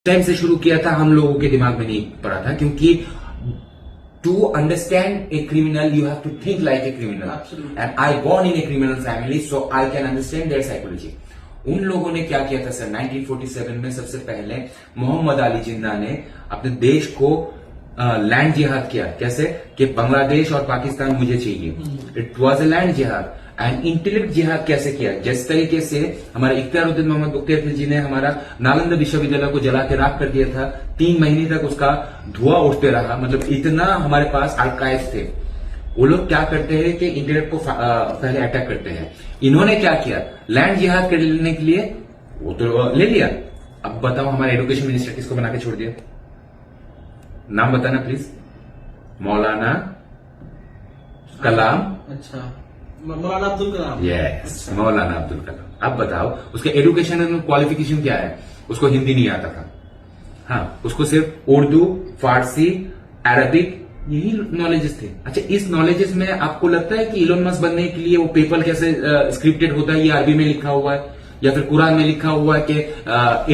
Time से शुरू किया था हम लोगों के दिमाग में नहीं पड़ा था, क्योंकि to understand a criminal you have to think like a criminal and I born in a criminal family so I can understand their psychology. उन लोगों ने क्या किया था सर, 1947 में सबसे पहले मोहम्मद अली जिन्ना ने अपने देश को लैंड जिहाद किया। कैसे कि बांग्लादेश और पाकिस्तान मुझे चाहिए, इट वॉज ए लैंड जिहाद। एंड इंटेलेक्ट जिहाद कैसे किया, जिस तरीके से हमारे इख्तियारुद्दीन मोहम्मद बख्तियार खिलजी ने हमारा नालंदा विश्वविद्यालय को जला के राख कर दिया था, 3 महीने तक उसका धुआं उठते रहा, मतलब इतना हमारे पास आर्काइव थे। वो लोग क्या करते हैं कि इंटेलेक्ट को पहले अटैक करते हैं। इन्होंने क्या किया, लैंड जिहाद करने के लिए वो तो ले लिया। अब बताओ हमारे एजुकेशन मिनिस्टर किसको बना के छोड़ दिया, नाम बताना प्लीज। मौलाना कलाम। अच्छा, मौलाना अब्दुल कलाम। यस, मौलाना अब्दुल कलाम। अब बताओ उसके एजुकेशन एंड क्वालिफिकेशन क्या है, उसको हिंदी नहीं आता था। हाँ, उसको सिर्फ उर्दू, फारसी, अरबिक यही नॉलेजेस थे। अच्छा, इस नॉलेजेस में आपको लगता है कि इलोन मस्क बनने के लिए वो पेपर कैसे स्क्रिप्टेड होता है, ये अरबी में लिखा हुआ है या फिर कुरान में लिखा हुआ है कि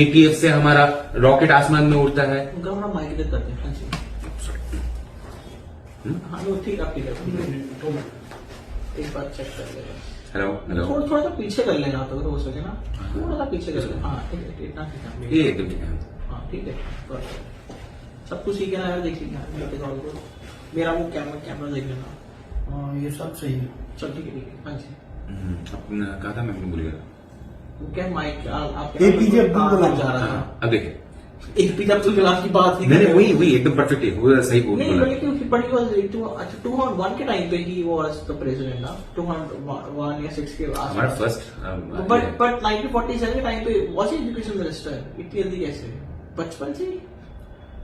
ATF से हमारा रॉकेट आसमान में उड़ता है। माइग्रेट करते हैं। हाँ, ठीक है, एक बार चेक कर लेगा। हेलो, थोड़ा सा पीछे कर लेना तो हो सके ना, थोड़ा सा पीछे कर लेना। हाँ, इतना ठीक है, ये एकदम ठीक है। हाँ ठीक है, सब कुछ ठीक है ना यार, देख लीजिए मेरा वो कैमरा देख लेना। हाँ, ये सब सही है। चल ठीक है। हाँ जी, अपना कहा था, मैं भूल गया। क्या माइक आप APJ अब्दुल कलाम जा रहा था। अब देखिए, APJ अब्दुल कलाम की बात नहीं वही एकदम परफेक्ट है, वो सही बोल नहीं, बोला। बल्कि बट ही वाज 201 के टाइम पे ही वाज द प्रेसिडेंट ना, 201 या 6 के आसपास हमारा फर्स्ट। बट 1947 के टाइम पे वाज एजुकेशन मिनिस्टर। इतनी जल्दी कैसे, बचपन से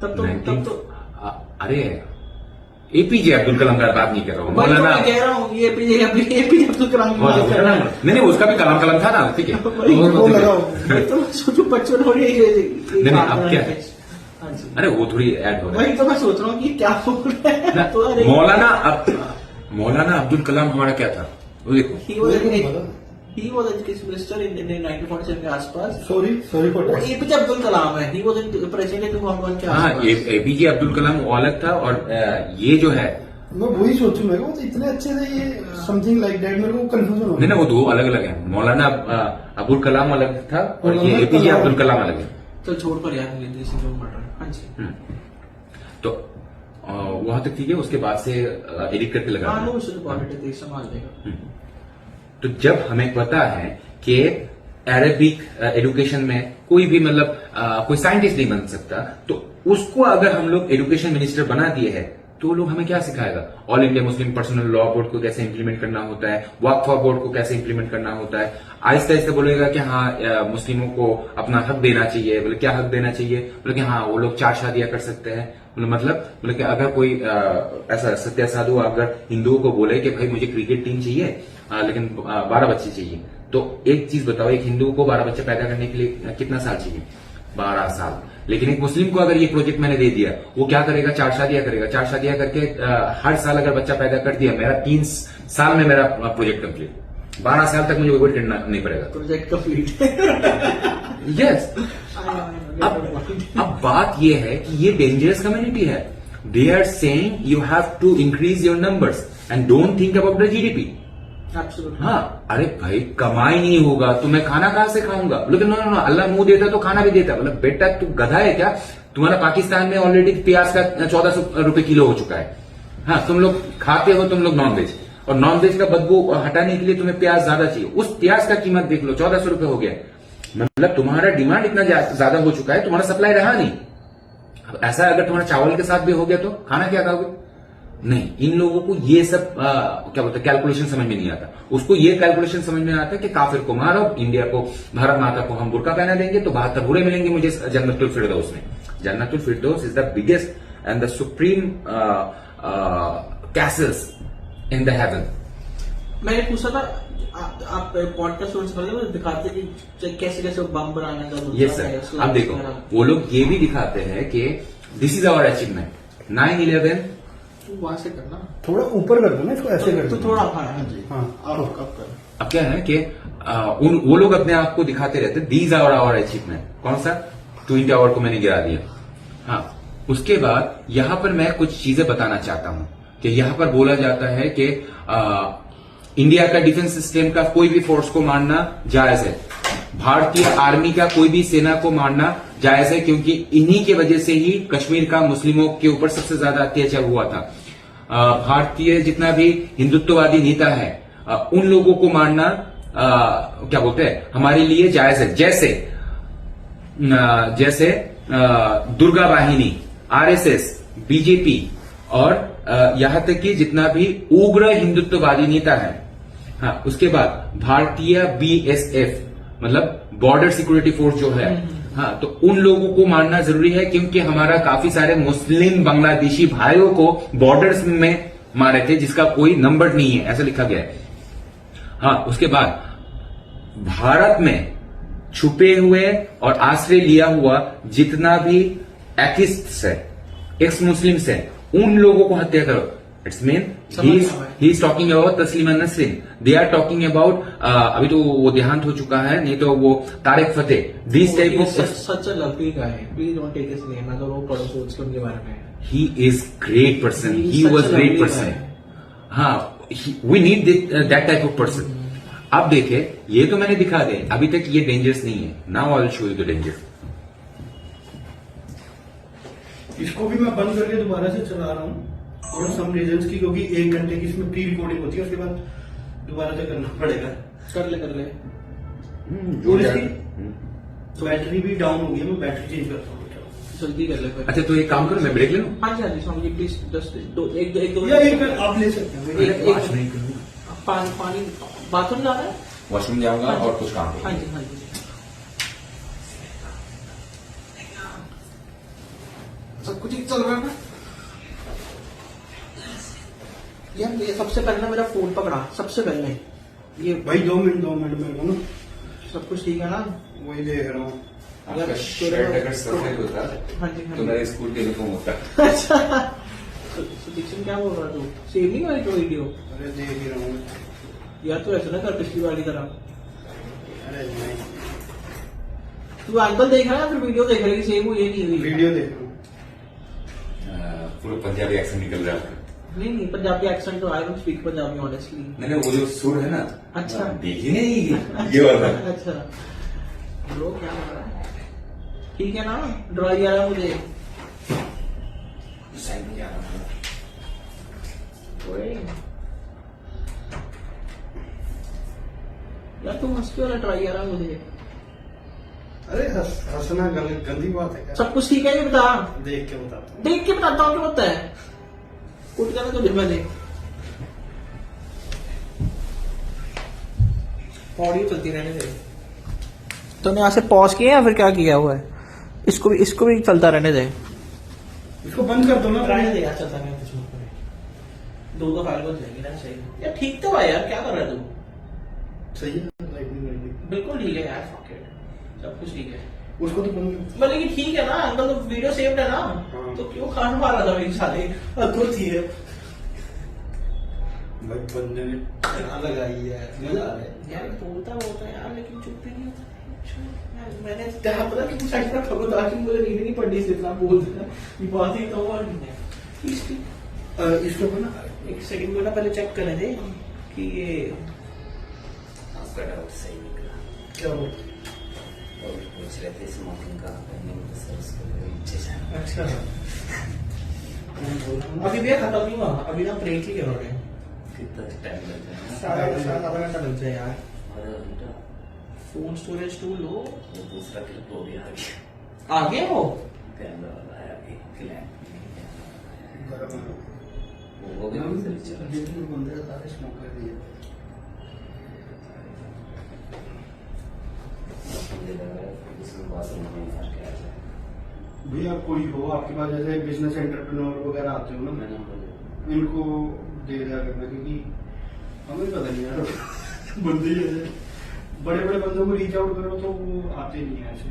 तब तो अरे APJ अब्दुल कलाम का बात नहीं कर रहा हूँ, मौलाना कह रहा हूँ ये APJ अब्दुल कलाम की बात कर रहा हूँ। नहीं उसका भी कलाम था ना, ठीक है। तो सोचो बच्चों हो रही है। नहीं अब क्या है, अरे वो थोड़ी ऐड हो रहा है। वही तो मैं सोच रहा हूँ कि क्या हो रहा है। तो मौलाना अब्दुल कलाम हमारा क्या था, वो देखो। He was education minister in 1947 के आसपास। Sorry for APJ Abdul Kalam है, he was president in 201 के हाँ, आसपास। APJ अब्दुल कलाम वो अलग था, और ये जो है मैं वही सोचूं, मेरे को तो इतने अच्छे से ये समथिंग लाइक दैट, मेरे को कंफ्यूजन हो नहीं, वो दो अलग अलग है। मौलाना अब्दुल कलाम अलग था और ये APJ अब्दुल कलाम अलग है। तो छोड़ पर यार मटर। हाँ जी, तो वहां तक ठीक है, उसके बाद से एडिट करके लगा। हाँ, वो पॉलिटिक्स संभाल लेगा। तो जब हमें पता है कि अरेबिक एजुकेशन में कोई भी मतलब कोई साइंटिस्ट नहीं बन सकता, तो उसको अगर हम लोग एजुकेशन मिनिस्टर बना दिए है, तो लोग हमें क्या सिखाएगा, all India Muslim personal law board को कैसे इंप्लीमेंट करना होता है, वक्फ बोर्ड को कैसे इंप्लीमेंट करना होता है। आहिस्ता आहिस्ता बोलेगा कि हाँ मुस्लिमों को अपना हक देना चाहिए। बोले क्या हक देना चाहिए, बोले कि हाँ वो लोग 4 शादियां कर सकते हैं। मतलब कि अगर कोई ऐसा सत्या साधु अगर हिंदुओं को बोले कि भाई मुझे क्रिकेट टीम चाहिए लेकिन 12 बच्चे चाहिए, तो एक चीज बताओ, एक हिंदू को 12 बच्चे पैदा करने के लिए कितना साल चाहिए, 12 साल। लेकिन एक मुस्लिम को अगर ये प्रोजेक्ट मैंने दे दिया, वो क्या करेगा, 4 शादियां करेगा। 4 शादियां करके हर साल अगर बच्चा पैदा कर दिया, मेरा 3 साल में मेरा प्रोजेक्ट कंप्लीट। 12 साल तक मुझे वेट करना नहीं पड़ेगा, प्रोजेक्ट कंप्लीट। यस। अब बात यह है कि ये डेंजरस कम्युनिटी है। They are saying you have to increase your numbers and don't think about the GDP। हाँ, अरे भाई कमाई नहीं होगा तो मैं खाना कहां से खाऊंगा। लेकिन नो, अल्लाह मुंह देता तो खाना भी देता। मतलब बेटा तू गधा है क्या, तुम्हारा पाकिस्तान में ऑलरेडी प्याज का 1400 रुपए किलो हो चुका है। हाँ, तुम लोग खाते हो, तुम लोग नॉनवेज, और नॉनवेज का बदबू हटाने के लिए तुम्हें प्याज ज्यादा चाहिए। उस प्याज का कीमत देख लो, 1400 रुपए हो गया। मतलब तुम्हारा डिमांड इतना ज्यादा हो चुका है, तुम्हारा सप्लाई रहा नहीं। अब ऐसा अगर तुम्हारा चावल के साथ भी हो गया तो खाना क्या खाओगे। नहीं, इन लोगों को ये सब क्या बोलते हैं, कैलकुलेशन समझ में नहीं आता। उसको ये कैलकुलेशन समझ में आता है कि काफिर को मारो, इंडिया को, भारत माता को हम बुर्का पहना देंगे तो 72 बुरे मिलेंगे मुझे जन्नतुल फिरदौस में। Jannatul Firdaus is the biggest and the supreme castles in the heaven. मैंने पूछा था, आप पॉडकास्ट दिखाते कि कैसे कैसे बम बनाने का। यस सर, अब देखो वो लोग ये भी दिखाते हैं कि दिस इज आवर अचीवमेंट 9/11। वहां से करना, थोड़ा ऊपर कर दो ना इसको, ऐसे कर तो दो थोड़ा। हाँ जी, हाँ। अब क्या है कि वो लोग अपने आप को दिखाते रहते, दीज आवर अचीवमेंट। कौन सा, ट्विन टावर को मैंने गिरा दिया। हाँ, उसके बाद यहां पर मैं कुछ चीजें बताना चाहता हूं कि यहां पर बोला जाता है कि इंडिया का डिफेंस सिस्टम का कोई भी फोर्स को मारना जायज है, भारतीय आर्मी का कोई भी सेना को मारना जायज है, क्योंकि इन्हीं की वजह से ही कश्मीर का मुस्लिमों के ऊपर सबसे ज्यादा अत्याचार हुआ था। भारतीय जितना भी हिंदुत्ववादी नेता है उन लोगों को मारना क्या बोलते हैं हमारे लिए जायज है। जैसे दुर्गा वाहिनी, आरएसएस, बीजेपी और यहां तक कि जितना भी उग्र हिंदुत्ववादी नेता है, हाँ, उसके बाद भारतीय बीएसएफ मतलब बॉर्डर सिक्योरिटी फोर्स जो है, हाँ, तो उन लोगों को मारना जरूरी है, क्योंकि हमारा काफी सारे मुस्लिम बांग्लादेशी भाइयों को बॉर्डर्स में मारे थे जिसका कोई नंबर नहीं है, ऐसा लिखा गया है। हाँ, उसके बाद भारत में छुपे हुए और आश्रय लिया हुआ जितना भी एक्टिविस्ट्स है, एक्स मुस्लिम्स है, उन लोगों को हत्या करो। It's mean he is talking about Taslima Nasrin, they are talking about अभी तो वो देहांत हो चुका है, नहीं तो वो Tarek Fatah, this type of such a lovely guy, please don't take his name, अगर वो पढ़ो सोच के उनके बारे में। He is great person, he was great person. हाँ, we need that type of person. अब देखे, ये तो मैंने दिखा दे, अभी तक ये डेंजरस नहीं है। Now I will show you the danger. इसको भी मैं बंद करके दोबारा से चला रहा हूँ और सम रीजंस की, क्योंकि 1 घंटे की इसमें प्री रिकॉर्डिंग होती है, उसके बाद दोबारा से करना पड़ेगा। कर ले और इसकी बैटरी भी डाउन हो गई है, मैं बैटरी चेंज करता हूँ। जल्दी कर ले। अच्छा, तो एक काम करो, मैं ब्रेक ले लूं। हाँ जी, हाँ जी, स्वामी जी प्लीज जस्ट एक दो या एक आप ले सकते हैं। पानी बाथरूम जाना है, वॉशरूम जाऊंगा और कुछ काम हाँ जी, हाँ जी। सब कुछ ठीक चल रहा है ना यार? ये सबसे पहले ना मेरा फोन पकड़ा, सबसे पहले ये भाई 2 मिनट मेरे को ना, सब कुछ ठीक है ना? वही देख रहा हूँ। आपका शर्ट अगर सफेद होता हाँ जी, हाँ तो जी। मेरा स्कूल टेलीफोन होता। अच्छा, तो दीक्षित क्या बोल रहा तू? सेव नहीं हुआ तो वीडियो? अरे देख ही रहा हूँ यार तू ऐसा ना कर पिछली बार की तरह। अरे नहीं, तू एंगल देख रहा है फिर वीडियो देख रहा है कि सेव हुई है नहीं हुई? वीडियो देख रहा हूँ। पूरा पंजाबी एक्सेंट निकल रहा है। नहीं, पंजाबी एक्सेंट तो I don't speak Punjabi honestly. नहीं, वो जो सुर है ना, अच्छा। देखी नहीं ये वाला। अच्छा, ब्रो क्या कर रहा है? ठीक है ना? ड्राई आ रहा है मुझे। साइड में जा रहा है। ओए यार तू हंस क्यों रहा? ड्राई आ रहा है मुझे। अरे हंसना गंदी बात है क्या? सब कुछ ठीक है ये बता। देख के बताता हूँ। देख के बताता हूँ, क्या होता है? कुछ करना तो डिब्बा दे। ऑडियो चलती रहने दे। तूने यहाँ से पॉज किया या फिर क्या किया हुआ है? इसको भी चलता रहने दे। इसको बंद कर दो ना। रहने दे यार, चलता नहीं कुछ मत करे। 2 फाइल बन जाएगी ना, सही यार। ठीक तो है यार, क्या कर रहा है तू? सही है, लाइटिंग बिल्कुल ठीक है यार, fuck it। सब कुछ ठीक है। उसको तो बंद कर। मतलब कि ठीक है ना, अंकल तो वीडियो सेव्ड है ना, हाँ। तो क्यों खान मार रहा था मेरी साले? अकुल थी है भाई बंदे ने क्या लगाई है, मजा आ रहा है। यार। बोलता यार, लेकिन चुप भी नहीं होता। यार, मैंने क्या पता कि कुछ ऐसा खबर था कि मुझे नींद नहीं पड़नी से इतना बोल देना। ये बात ही तो हुआ नहीं है। इसके ऊपर ना एक सेकंड में ना पहले चेक करने दे कि ये आपका डाउट सही निकला। क्या हो। और पूछ रहे थे स्मोकिंग का सर उसको इच्छे से। अच्छा, अभी भी खत्म नहीं हुआ, अभी ना ब्रेक ही कर रहे हैं। कितना टाइम लग जाएगा? शायद आधा घंटा लग जाए यार। आधा घंटा? Phone storage to low. वो दूसरा क्लिप हो गया आ गया। आगे हो कैमरा वाला है अभी क्लैंप गरम है। वो हो गया चल चलो। जितने बंदे सारे स्मोक कर दिए। मुझे लग रहा है इसमें बाथरूम में आ गया है। भैया कोई हो आपके पास, जैसे बिजनेस एंटरप्रेन्योर वगैरह आते हो ना, मैंने बोला इनको दे दिया करना, क्योंकि हमें पता नहीं यार बंदे ही ऐसे बड़े बड़े बंदों को रीच आउट करो तो वो आते नहीं है ऐसे।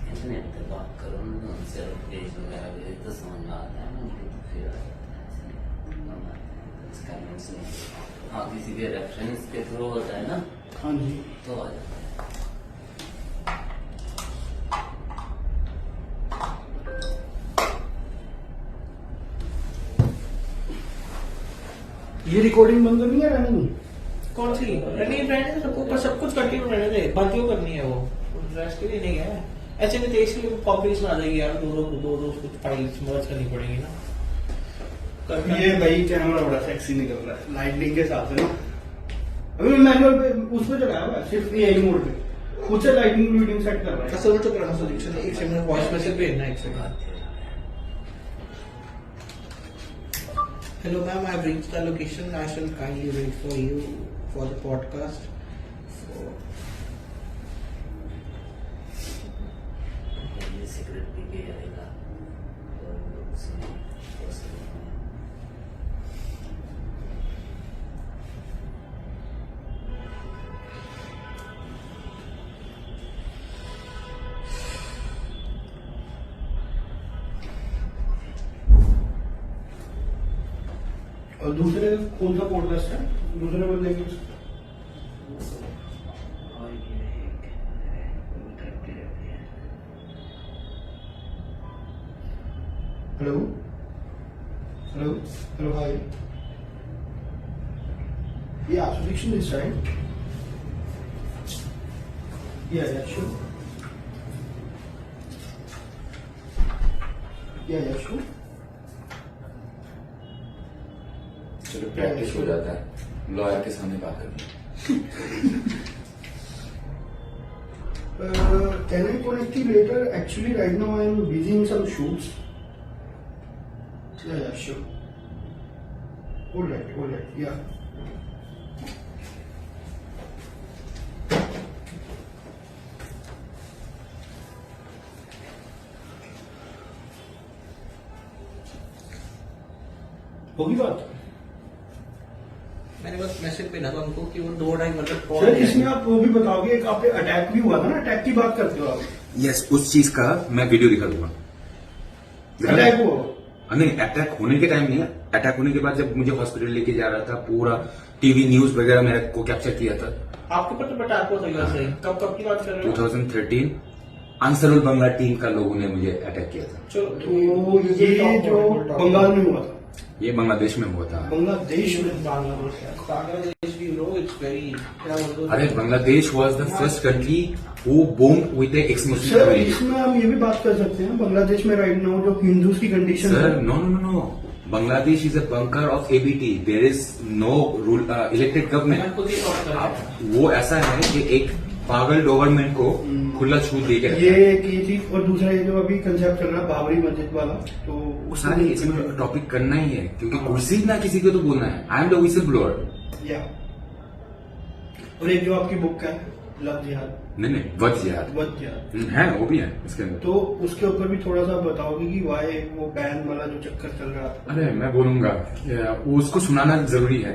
इंटरनेट पे बात करो ना उनसे, पेज वगैरह भेज तो समझ में आता है ना, उनको तो फिर आ जाता है ऐसे कमेंट्स नहीं। हाँ, किसी के रेफरेंस के थ्रू होता है ना, हाँ जी। तो आ जाता है। ये रिकॉर्डिंग बंद करनी है रहने दूं? कौन सी नहीं रहने दे, सबको सब कुछ कंटिन्यू रहने दे, बात क्यों करनी है वो रेस्ट के लिए नहीं है। ऐसे में तेज की कॉपीज में आ जाएगी यार, दो कुछ फाइल्स मर्ज करनी पड़ेगी ना। ये भाई कैमरा बड़ा सेक्सी निकल रहा है लाइटनिंग के साथ है ना। अभी मैनुअल पे उस पे चलाया हुआ है सिर्फ ये मोड पे, खुद से लाइटिंग रीडिंग सेट कर रहा है। असल में तो करना सॉल्यूशन है, एक सेकंड वॉइस मैसेज भेजना एक second. Hello ma'am, I have reached the location. I shall kindly wait for you for the podcast. ये सिगरेट पी के आएगा और उसमें और दूसरे कौन सा पॉडकास्ट है दूसरे बंदे की? और ये एक है वो करती रहती है। हेलो हेलो हेलो हाय, ये एसोसिएशन इज राइट? या श्योर, या श्योर। चलो प्रैक्टिस हो जाता है, लॉयर के सामने बात करनी। Can I connect you later? Actually, right now I am busy in some shoots. Yeah, sure. All right, yeah. होगी बात? मैंने बस मैसेज भेजा था उनको कि वो 2-2.5 मतलब कॉल सर इसमें आप वो भी बताओगे, एक आप पे अटैक भी हुआ था ना, अटैक की बात करते हो आप? यस, उस चीज का मैं वीडियो दिखा दूंगा। अटैक हुआ? नहीं, अटैक होने के टाइम नहीं है, अटैक होने के बाद जब मुझे हॉस्पिटल लेके जा रहा था, पूरा टीवी न्यूज वगैरह मेरे को कैप्चर किया था। आपके ऊपर तो अटैक हुआ था सही, कब की बात कर रहे हो? 2013 अंसरुल बंगला टीम का लोगों ने मुझे अटैक किया था। चलो तो ये जो बंगाल में हुआ था, ये बांग्लादेश में हुआ था। बांग्लादेश में? बांग्लादेश भी नो इट्स वेरी, अरे Bangladesh was the first country who bomb with A x Muslim sir community. इसमें हम ये भी बात कर सकते हैं, बांग्लादेश में राइट नाउ जो हिंदूज की कंडीशन सर है। No no no, Bangladesh is a bunker of ABT, there is no rule elected government. वो ऐसा है कि एक पागल गवर्नमेंट को खुला छूट दे के रखा ये है। एक ये चीज, और दूसरा ये जो अभी कंसेप्ट चल रहा है बाबरी मस्जिद वाला, तो वो सारे इसमें टॉपिक करना ही है, क्योंकि कुर्सी ना किसी को तो बोलना है। I am the whistle blower. या और एक जो आपकी बुक है लव जिहाद, नहीं, वध जिहाद वध जिहाद है, वो भी है इसके अंदर। तो उसके ऊपर भी थोड़ा सा बताओगे कि वाई वो बैन वाला जो चक्कर चल रहा था? अरे मैं बोलूंगा, उसको सुनाना जरूरी है।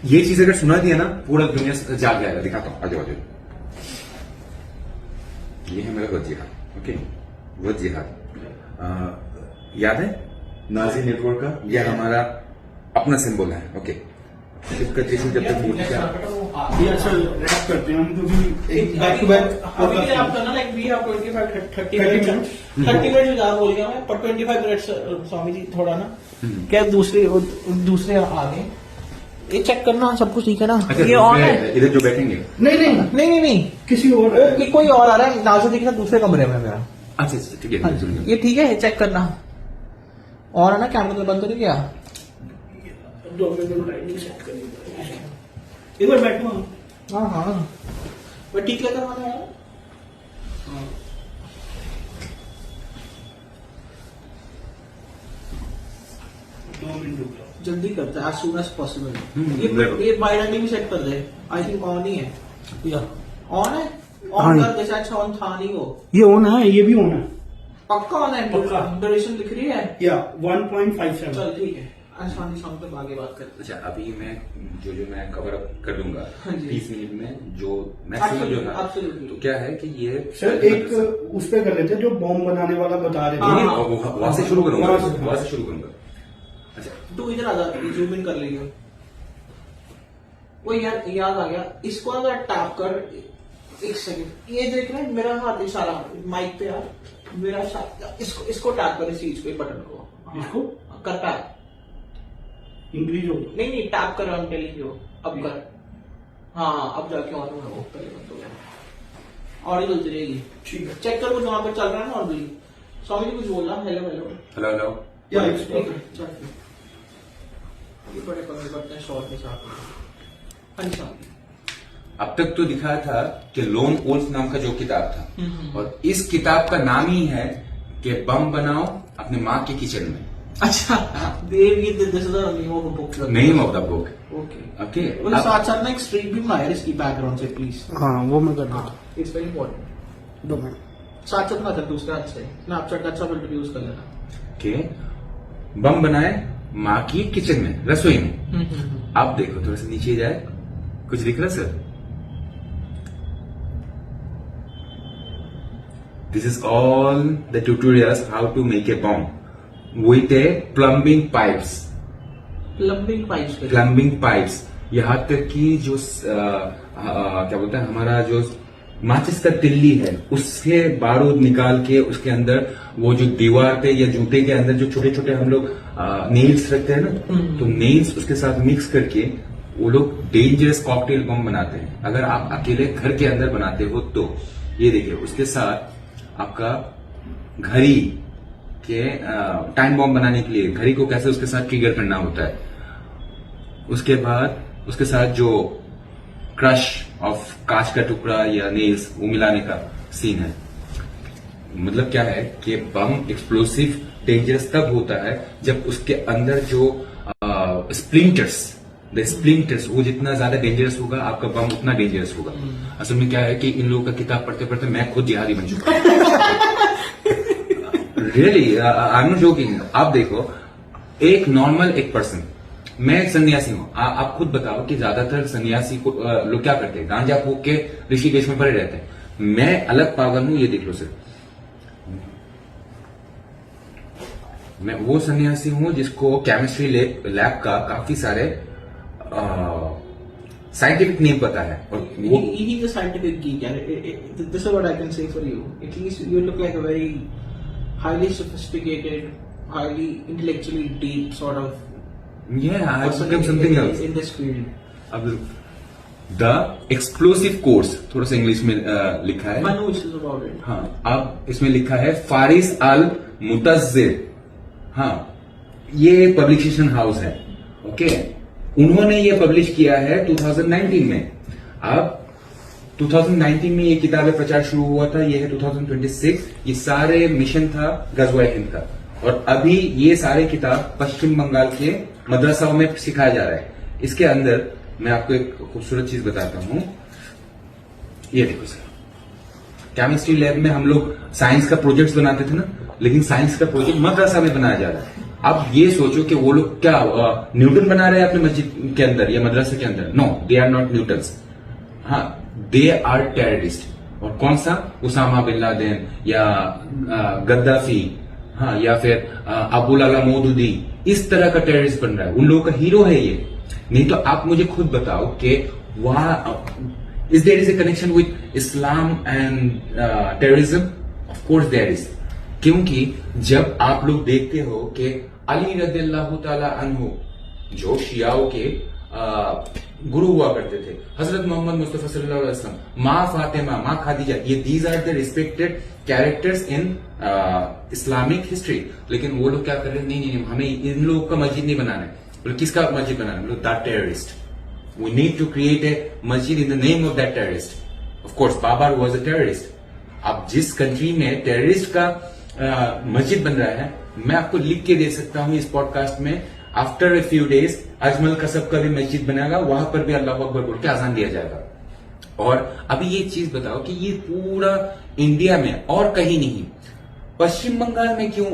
ये चीज अगर सुना दिया ना, पूरा दुनिया जाग जाएगा। दिखाता हूँ, आजो आजो। ये है मेरा वध जिहाद। ओके, वध जिहाद याद है नाजी नेटवर्क का? यह हमारा अपना सिंबल है। ओके, शिवकत जैसी जब तक मूर्ति का ये अच्छा रैप करते हैं हम, क्योंकि एक बैक टू बैक अभी के लिए आप करना like we have 25-30 minutes 30 minutes ज्यादा बोल गया मैं, पर 25 मिनट्स स्वामी जी थोड़ा ना क्या दूसरे आ गए। ये चेक करना सब कुछ ठीक है ना? अच्छा, ये ऑन है? इधर जो बैठेंगे? नहीं किसी और वो कोई और आ रहा है नाजो जी के साथ दूसरे कमरे में मेरा। अच्छा ठीक है, सुनिए। ये ठीक है, चेक करना और है ना, कैमरा तो बंद तो नहीं किया? एक बार बैठो। हाँ मैं ठीक लगा रहा है। जल्दी करते हैं, as soon as possible। ये वाइड एंगल भी सेट कर दे, आई थिंक ऑन ही है। ऑन है? ऑन कर दे, शायद ऑन था नहीं वो। ये ऑन है, ये भी ऑन है, पक्का ऑन है? पक्का। ड्यूरेशन लिख रही है या 1.57। चल ठीक है, शांति शांति पे आगे बात करते अच्छा, अभी मैं जो मैं कवर अप कर दूंगा हाँ जी। 30 मिनट में, जो मैक्सिमम जो है। Absolutely। तो क्या है कि ये सर एक उस पे कर लेते हैं जो बॉम्ब बनाने वाला बता रहे हाँ, थे। हाँ। वहां से शुरू करूंगा, वहाँ से। वहां से शुरू करूंगा। अच्छा, तू इधर आ जा, जूम इन कर लीजिए। वो याद आ गया, इसको अगर टैप कर, एक सेकंड, ये देख रहे हैं मेरा हाथ इशारा माइक पे यार, मेरा इसको टैप कर, इस चीज को, बटन को इसको कर टैप। इंक्रीज हो। नहीं नहीं टैप कर रहा हूँ टेलिंग यू अब कर। हाँ अब जाके ऑन हो रहा पहले बंद हो गया ऑडियो चलती रहेगी। ठीक है। चेक कर कुछ वहां पर चल रहा है ना और भी स्वामी जी कुछ बोल रहा हेलो हेलो हेलो हेलो। या ठीक है चल ये बड़े कमेंट करते हैं शॉर्ट के साथ। हाँ जी स्वामी। अब तक तो दिखाया था कि लोन वोल्फ नाम का जो किताब था और इस किताब का नाम ही है कि बम बनाओ अपने माँ के किचन में। अच्छा देव ये this is the name of a book. Name of the book. Okay okay. और साथ साथ ना एक स्ट्रीट भी बनाया है इसकी बैकग्राउंड से प्लीज। हाँ वो मैं कर देता इट्स वेरी इंपॉर्टेंट। 2 मिनट। साथ साथ ना कर दूसरे हाथ से स्नैपचैट का अच्छा फिल्टर यूज कर लेना। के बम बनाए माँ की किचन में रसोई में। आप देखो थोड़ा सा नीचे जाए कुछ दिख रहा sir? This is all the tutorials how to make a bomb with a plumbing pipes. Plumbing pipes. यहाँ तक कि जो क्या बोलते हैं हमारा जो माचिस का तिल्ली है उससे बारूद निकाल के उसके अंदर वो जो दीवार पे या जूते के अंदर जो छोटे छोटे हम लोग नेल्स रखते हैं ना तो नेल्स उसके साथ मिक्स करके वो लोग डेंजरस कॉकटेल बम बनाते हैं। अगर आप अकेले घर के अंदर बनाते हो तो ये देखिए उसके साथ आपका घड़ी के टाइम बॉम्ब बनाने के लिए घड़ी को कैसे उसके साथ ट्रिगर करना होता है। उसके बाद उसके साथ जो क्रश ऑफ कांच का टुकड़ा या नेल्स वो मिलाने का सीन है। मतलब क्या है कि बम एक्सप्लोसिव डेंजरस तब होता है जब उसके अंदर जो स्प्लिंटर्स वो जितना ज्यादा डेंजरस होगा आपका बम उतना डेंजरस होगा। असल में क्या है कि इन लोगों का किताब पढ़ते पढ़ते मैं खुद जिहादी बन चुका really I am not joking. आप देखो एक नॉर्मल एक पर्सन मैं एक सन्यासी हूं। आप खुद बताओ कि ज्यादातर सन्यासी को लोग क्या करते हैं गांजा फूक के ऋषिकेश में पड़े रहते हैं। मैं अलग पागल हूं ये देख लो सर। मैं वो सन्यासी हूं जिसको केमिस्ट्री लैब का काफी सारे साइंटिफिक नेम पता है और वो he's a scientific geek and this is what I can say for you. At least you look like a very highly sophisticated, highly intellectually deep sort of I've become something else in this field. अब the explosive course थोड़ा सा English में लिखा है। I know this is about it. हाँ अब इसमें लिखा है फारिस अल मुतज़्ज़िर। हाँ ये पब्लिकेशन हाउस है। ओके उन्होंने ये पब्लिश किया है 2019 में। अब 2019 में ये किताबें प्रचार शुरू हुआ था। ये है 2026। ये सारे मिशन था गज़वा हिंद का और अभी ये सारे किताब पश्चिम बंगाल के मदरसाओं में सिखाया जा रहा है। इसके अंदर मैं आपको एक खूबसूरत चीज बताता हूं। ये देखो सर केमिस्ट्री लैब में हम लोग साइंस का प्रोजेक्ट्स बनाते थे ना लेकिन साइंस का प्रोजेक्ट मदरसा में बनाया जा रहा है। अब ये सोचो कि वो लोग क्या न्यूटन बना रहे हैं अपने मस्जिद के अंदर या मदरसे के अंदर। No they are not Newtons. हाँ दे आर टेररिस्ट। और कौन सा उसामा बिन लादेन या गद्दाफी हाँ या फिर अबुल अला मौदूदी इस तरह का टेररिस्ट बन रहा है। उन लोगों का हीरो है ये। नहीं तो आप मुझे खुद बताओ कि वहां is there is a connection with Islam and terrorism? Of course there is. क्योंकि जब आप लोग देखते हो कि अली रदियल्लाहु ताला अन्हु जो शियाओं के गुरु हुआ करते थे, हजरत मोहम्मद मुस्तफा सल्लल्लाहु अलैहि वसल्लम, माँ फातिमा, माँ खादीजा, ये these are the respected characters in Islamic history. लेकिन वो लोग क्या कर रहे हैं, नहीं हमें इन लोगों का मस्जिद नहीं बनाना है। बोले किसका मस्जिद बनाना है? The terrorist. We need to create a masjid in the name of that terrorist. Of course Babar was a terrorist. अब जिस कंट्री में टेररिस्ट का मस्जिद बन रहा है, मैं आपको लिख के दे सकता हूं इस पॉडकास्ट में, after a few days Ajmal कसब का भी मस्जिद बनेगा, वहां पर भी अल्लाह अकबर बोल के आजान दिया जाएगा। और अभी ये चीज बताओ कि ये पूरा इंडिया में और कहीं नहीं, पश्चिम बंगाल में क्यों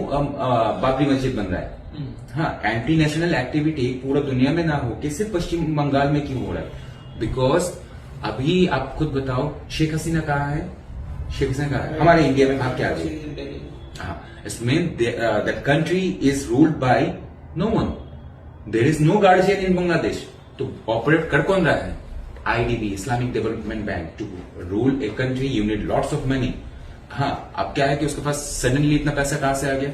बाबरी मस्जिद बन रहा है? हाँ, एंटी नेशनल एक्टिविटी पूरा दुनिया में ना हो कि सिर्फ पश्चिम बंगाल में क्यों हो रहा है? बिकॉज अभी आप खुद बताओ, शेख हसीना कहाँ है? शेख हसीना कहाँ है? हमारे इंडिया में भाग के आ गई। हाँ, इसमें that country is ruled by no one. There is no guardian in Bangladesh. तो ऑपरेट कर कौन रहा है? IDB, Islamic development bank. To rule a country you need lots of money. हाँ, अब क्या है कि उसके पास सडनली इतना पैसा कहां से आ गया?